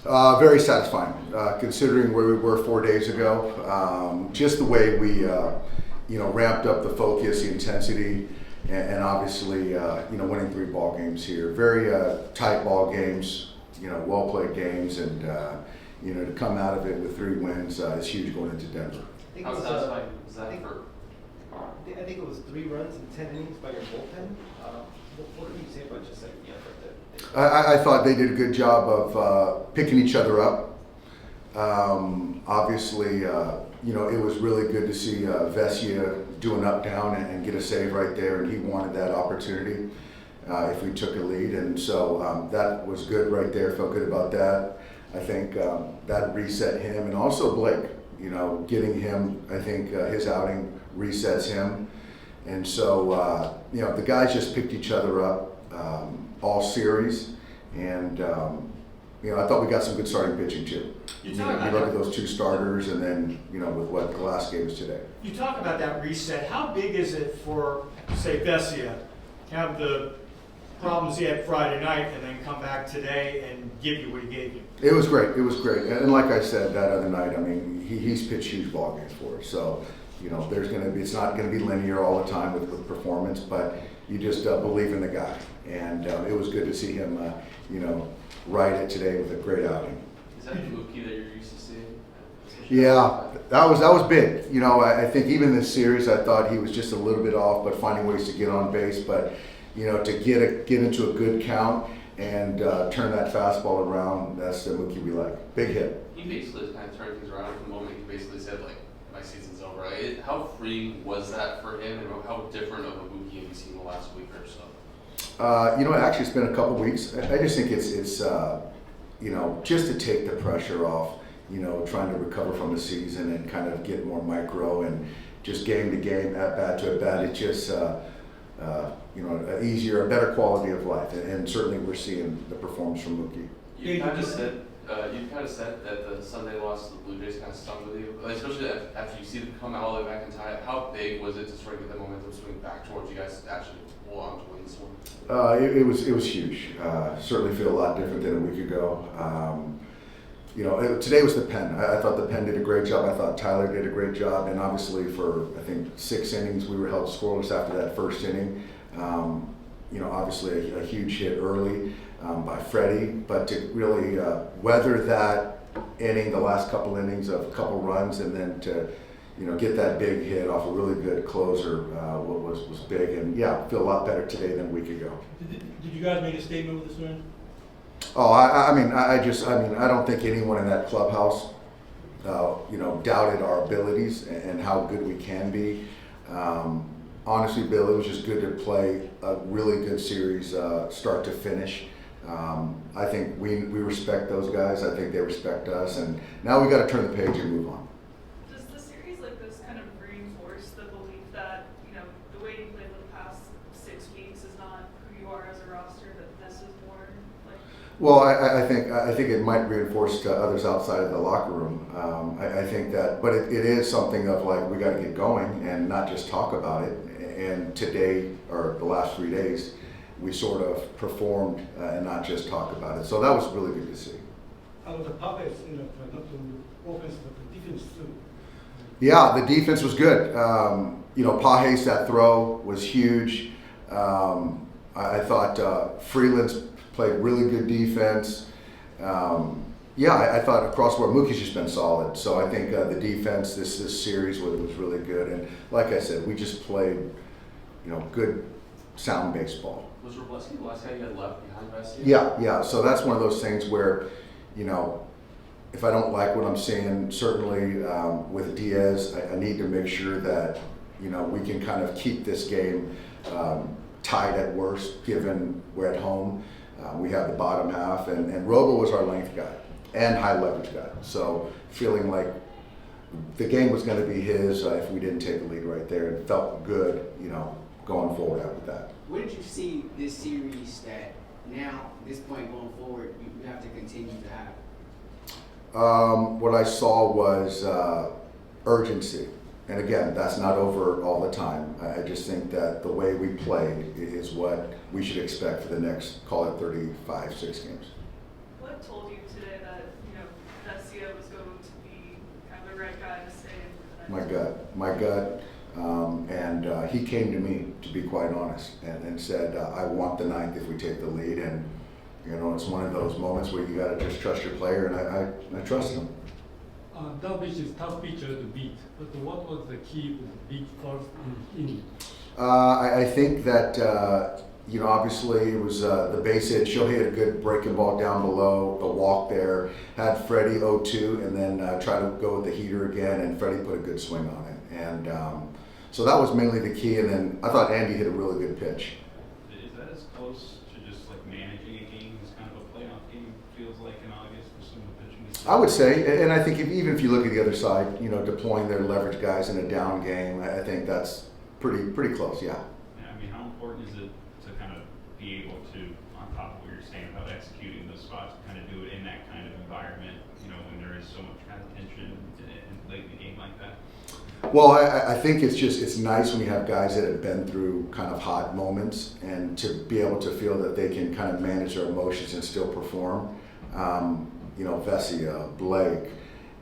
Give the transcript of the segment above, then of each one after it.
Very satisfying, considering where we were 4 days ago. Just the way we, ramped up the focus, the intensity, and obviously, winning 3 ball games here. Very tight ball games, well played games, and to come out of it with 3 wins is huge going into Denver. How satisfying was that for? I think it was 3 runs in 10 innings by your bullpen. What can you say about just the effort that? I thought they did a good job of picking each other up. Obviously, it was really good to see Vesia do an up down and get a save right there, and he wanted that opportunity if we took a lead, and so that was good right there. Felt good about that. I think that reset him, and also Blake. Getting him, I think his outing resets him, and so the guys just picked each other up all series, and I thought we got some good starting pitching too. You look at those 2 starters, and then with what Glass gave us today. You talk about that reset. How big is it for, say, Vesia, have the problems he had Friday night and then come back today and give you what he gave you? It was great. It was great, and like I said that other night, I mean, he's pitched huge ball games for us. So it's not going to be linear all the time with performance, but you just believe in the guy, and it was good to see him, ride it today with a great outing. Is that the Mookie that you're used to seeing? Yeah, that was big. I think even this series, I thought he was just a little bit off, but finding ways to get on base. But to get into a good count and turn that fastball around, that's the Mookie we like. Big hit. He basically kind of turned things around from the moment he basically said, my season's over. How freeing was that for him, and how different of a Mookie have you seen the last week or so? Actually, it's been a couple weeks. I just think it's just to take the pressure off, trying to recover from the season and kind of get more micro and just game to game, at bat to at bat. It's just, an easier, a better quality of life. And certainly we're seeing the performance from Mookie. You kind of said that the Sunday loss to the Blue Jays kind of stung with you, especially after you see them come out all the way back and tie it. How big was it to sort of get the momentum swing back towards you guys to actually hold on to win this one? It was huge. Certainly feel a lot different than a week ago. Today was the pen. I thought the pen did a great job. I thought Tyler did a great job, and obviously for I think 6 innings we were held scoreless after that first inning. Obviously a huge hit early by Freddie, but to really weather that inning, the last couple innings of a couple runs, and then to get that big hit off a really good closer was big, and feel a lot better today than a week ago. Did you guys make a statement with this win? Oh, I don't think anyone in that clubhouse, doubted our abilities and how good we can be. Honestly, Bill, it was just good to play a really good series, start to finish. I think we respect those guys. I think they respect us, and now we got to turn the page and move on. Does the series like this kind of reinforce the belief that the way you played for the past 6 weeks is not who you are as a roster, that this is more like? Well, I think it might reinforce to others outside of the locker room. I think that, but it is something of we got to get going and not just talk about it. And today, or the last 3 days, we sort of performed and not just talk about it. So that was really good to see. How was the Padres, not to offense, but the defense too? Yeah, the defense was good. Page's that throw was huge. I thought Freeland's played really good defense. I thought across the board, Mookie's just been solid. So I think the defense this series was really good. And like I said, we just played, good, sound baseball. Was Robleski the last guy you had left behind Vesia? Yeah. So that's one of those things where, if I don't like what I'm seeing, certainly with Diaz, I need to make sure that, we can kind of keep this game tied at worst, given we're at home. We have the bottom half, and Robo was our length guy and high leverage guy. So feeling like the game was going to be his if we didn't take the lead right there. It felt good, going forward after that. What did you see this series that now, at this point going forward, you have to continue to have? What I saw was urgency. And again, that's not over all the time. I just think that the way we played is what we should expect for the next, call it 35, 6 games. What told you today that My gut. And he came to me, to be quite honest, and said, I want the ninth if we take the lead. And, you know, it's one of those moments where you got to just trust your player, and I trusted him. Darvish is tough pitcher to beat, but what was the key to beat first inning? I think that, you know, obviously it was the base hit. Shohei had a good breaking ball down below, the walk there, had Freddie 0-2, and then try to go with the heater again, and Freddie put a good swing on it. And so that was mainly the key, and then I thought Andy hit a really good pitch. Is that as close to just like managing a game as kind of a playoff game feels like in August for some of the pitching? I would say, and I think even if you look at the other side, you know, deploying their leverage guys in a down game, I think that's pretty close, yeah. Yeah, I mean, how important is it to kind of be able to, on top of what you're saying about executing those spots, kind of do it in that kind of environment, you know, when there is so much kind of tension late in the game like that? Well, I think it's nice when you have guys that have been through kind of hot moments, and to be able to feel that they can kind of manage their emotions and still perform. You know, Vesia, Blake,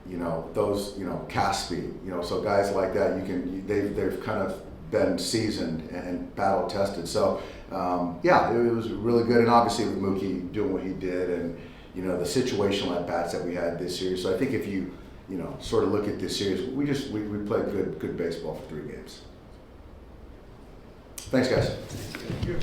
you know, those, you know, Caspi, you know, so guys like that, they've kind of been seasoned and battle tested. So yeah, it was really good, and obviously with Mookie doing what he did, and you know the situational at bats that we had this series. So I think if you know sort of look at this series, we played good baseball for 3 games. Thanks, guys. Thank you.